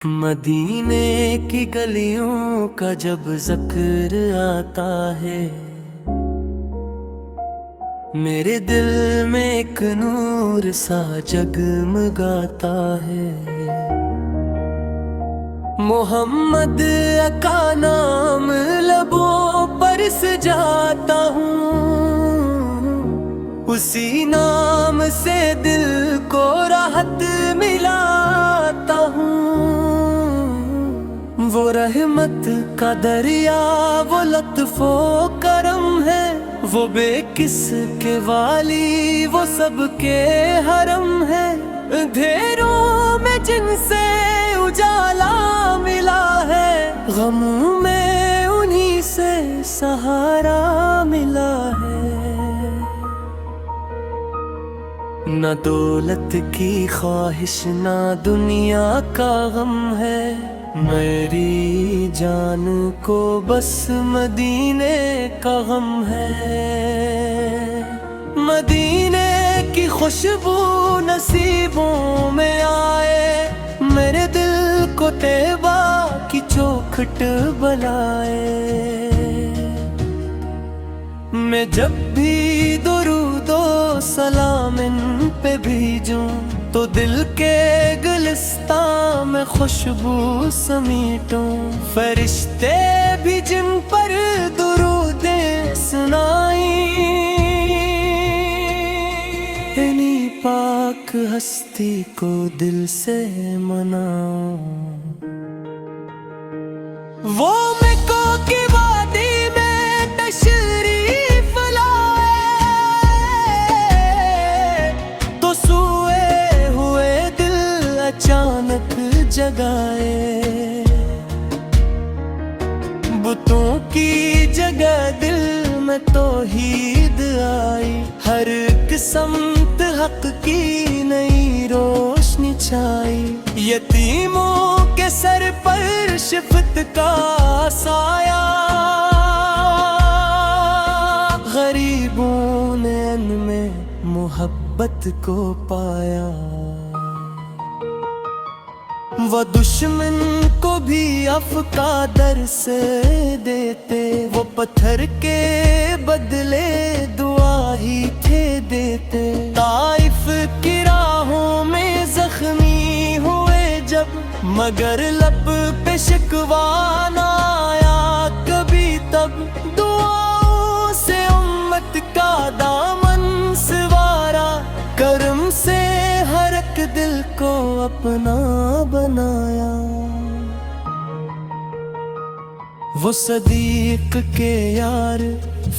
مدینے کی گلیوں کا جب ذکر آتا ہے، میرے دل میں ایک نور سا جگمگاتا ہے۔ محمد کا نام لبوں پر سجاتا ہوں، اسی نام سے دل کو راحت ملاتا ہوں۔ وہ رحمت کا دریا، وہ لطف و کرم ہے، وہ بے کس کے والی، وہ سب کے حرم ہے۔ اندھیروں میں جن سے اجالا ملا ہے، غموں میں انہی سے سہارا ملا ہے۔ نہ دولت کی خواہش، نہ دنیا کا غم ہے، میری جان کو بس مدینے کا غم ہے۔ مدینے کی خوشبو نصیبوں میں آئے، میرے دل کو طیبہ کی چوکھٹ بلائے۔ میں جب بھی درود و سلام ان پہ بھیجوں، تو دل کے گلستان میں خوشبو سمیٹوں۔ فرشتے بھی جن پر درودیں سنائیں، انہی پاک ہستی کو دل سے مناؤں۔ وہ مکو کی وادی میں تشریف لائے، تو سوئے ہوئے دل اچانک جگائے۔ بتوں کی جگہ دل میں توحید آئی، ہر ایک سمت حق کی نئی روشنی چھائی۔ یتیموں کے سر پر شفت کا سایہ، غریبوں نے ان میں محبت کو پایا۔ وہ دشمن کو بھی افکا در سے دیتے، وہ پتھر کے بدلے دعا ہی تھے دیتے۔ طائف کی راہوں میں زخمی ہوئے جب، مگر لب پہ شکوہ نہ آیا کبھی تب۔ دعاؤں سے امت کا دامن سنوارا، کرم سے ہر ایک دل کو اپنا بنایا۔ وہ صدیق کے یار،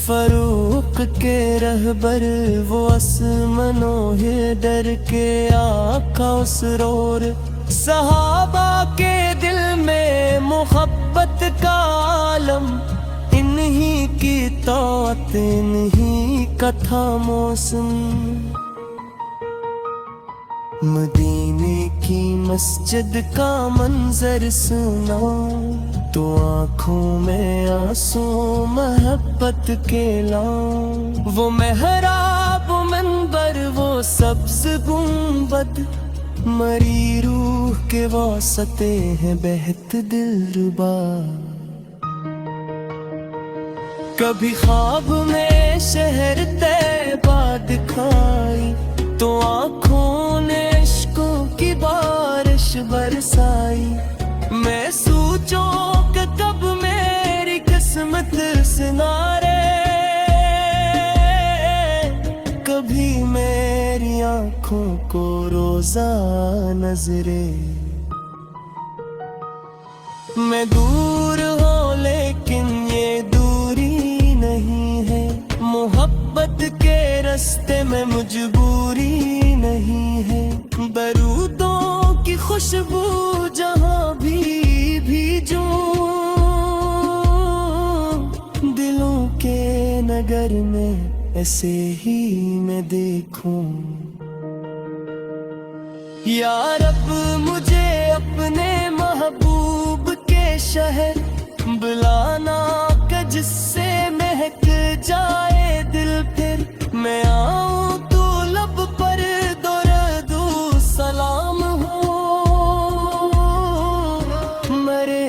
فاروق کے رہبر، وہ اسمن و حیدر کے آقا اسرور۔ صحابہ کے دل میں محبت کا عالم، انہی کی طاعت انہی کا تھا موسم۔ مدینے کی مسجد کا منظر سنا، تو آنکھوں میں آنسو محبت کے لاؤں۔ وہ محراب و منبر، وہ سبز گنبد، مری روح کے واسطے ہیں بہت دلربا۔ کبھی خواب میں شہر طیبہ دکھائی، تو آنکھوں نے عشقوں کی بارش برسائی۔ میں سوچوں کہ کب میری قسمت سنارے، کبھی میری آنکھوں کو روزہ نظرے۔ میں دور ہوں لیکن یہ دوری نہیں ہے، محبت کے راستے میں مجبوری نہیں ہے۔ درودوں کی خوشبو جہاں بھی بھیجوں، دلوں کے نگر میں ایسے ہی میں دیکھوں۔ یا رب مجھے اپنے محبوب کے شہر بلانا، کہ جس سے مہک جائے دل پھر۔ میں آؤں تو لب پر درود و سلام ہو،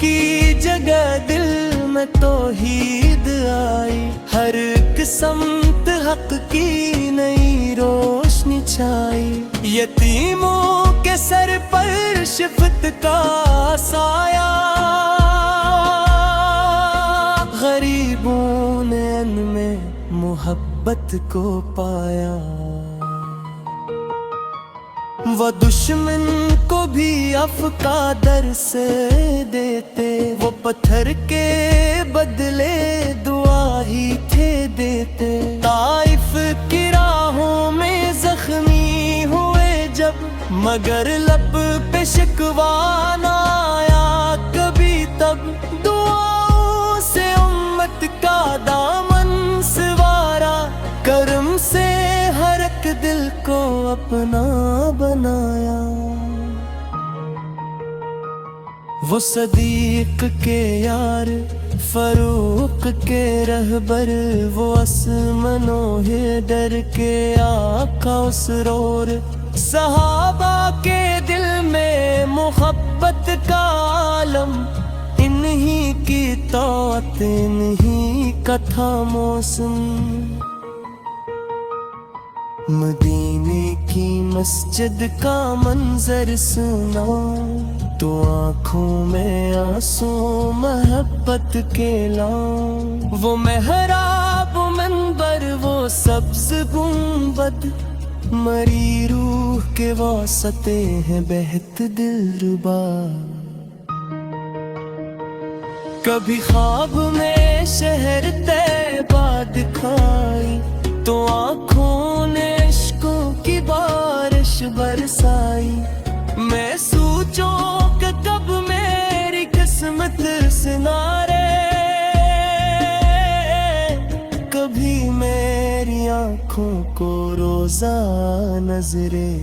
کی جگہ دل میں توحید آئی، ہر ایک سمت حق کی نئی روشنی چھائی، یتیموں کے سر پر شفقت کا سایہ، غریبوں نے ان میں محبت کو پایا، وہ دشمن کو بھی افقا در سے دیتے، وہ پتھر کے بدلے دعا ہی تھے دیتے، طائف کی راہوں میں زخمی ہوئے جب، مگر لب پہ شکوہ نہ آیا کبھی تب، دعاؤں سے امت کا دامن سنوارا، کرم سے ہر ایک دل کو اپنا بنایا، وہ صدیق کے یار، فاروق کے رہبر، وہ اسمن و حیدر کے آقا اسرور، صحابہ کے دل میں محبت کا عالم، انہی کی طاعت انہی کا تھا موسم، مدینے کی مسجد کا منظر سنا تو آنکھوں میں آنسو محبت کے لاؤں، وہ محراب منبر، وہ سبز گنبد، مری روح کے واسطے ہیں بہت دلربا، کبھی خواب میں شہر طیبہ دکھائی تو آنکھوں نے عشقوں کی بارش برسائی، میں سوچوں کہ کب میری قسمت سنارے، کبھی میری آنکھوں کو روزہ نظرے،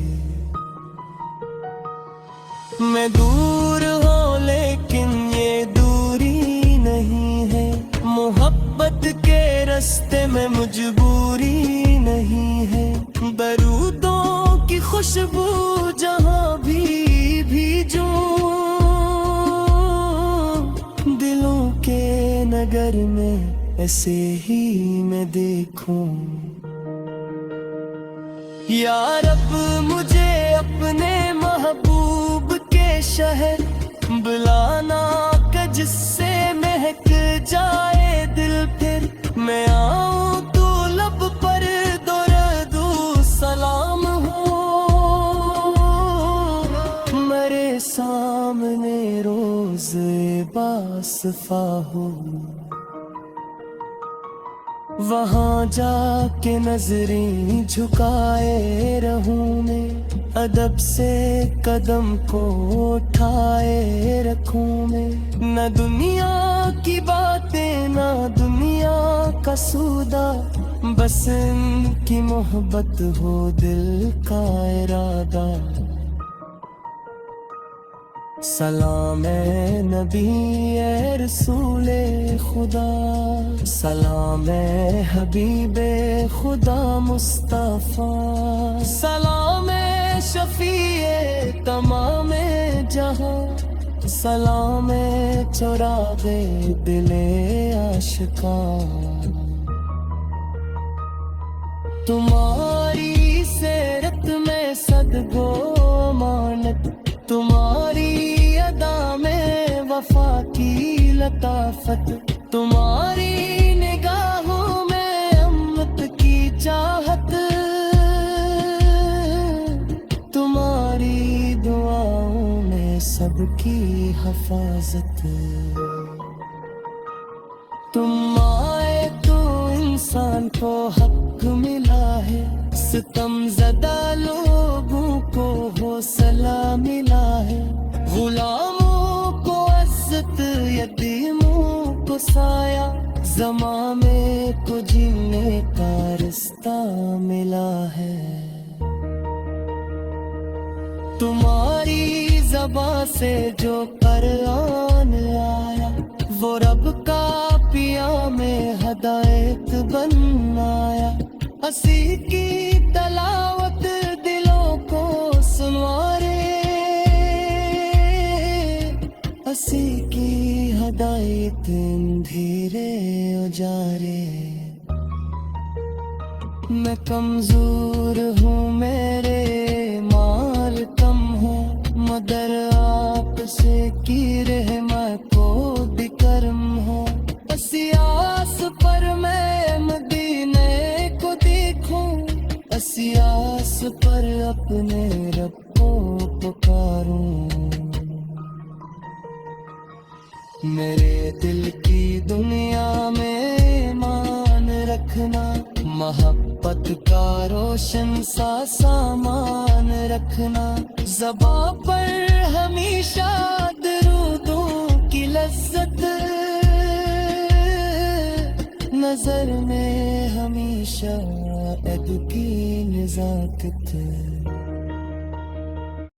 میں دور ہوں لیکن یہ دوری نہیں ہے، محبت کے راستے میں مجبوری نہیں ہے، درودوں کی خوشبو جہاں بھی بھیجوں، دلوں کے نگر میں ایسے ہی میں دیکھوں، یا رب مجھے اپنے محبوب کے شہر بلانا، کہ جس سے مہک جائے دل، پھر میں آؤں تو لب پر درود سلام ہو، میرے سامنے روز باصفا ہو، وہاں جا کے نظریں جھکائے رہوں میں، ادب سے قدم کو اٹھائے رکھوں میں، نہ دنیا کی باتیں نہ دنیا کا سودا، بس ان کی محبت ہو دل کا ارادہ، سلام اے نبی اے رسول خدا، سلام اے حبیب خدا مصطفیٰ، سلام اے شفیع تمام جہاں، سلام اے چراغ دل عاشقاں، تمہاری سیرت میں صدقو امانت، تمہاری ادا میں وفا کی لطافت، تمہاری نگاہوں میں امت کی چاہت، تمہاری دعاؤں میں سب کی حفاظت، تم آئے تو انسان کو حق ملا ہے، ستم زدہ لوگوں کو حوصلہ ملا ہے، غلاموں کو عزت یتیموں کو سایہ، زمانے کو جینے کا رستہ ملا ہے، تمہاری زباں سے جو قرآن آیا، وہ رب کا پیا میں ہدایت بن آیا، اسی کی تلاوت دلوں کو سنوارے، اسی کی ہدایت اندھیرے اجارے میں کمزور ہوں میرے مال کم ہوں مگر آپ سے کی رحمت کو بھی کرم ہوں اسیاس پر میں مدینے کو دیکھوں اسیاس پر اپنے رب کو پکاروں میرے دل کی دنیا میں ایمان رکھنا محبت کا روشن سا سامان رکھنا زبان پر ہمیشہ درودوں کی لذت نظر میں ہمیشہ ادب کی نزاکت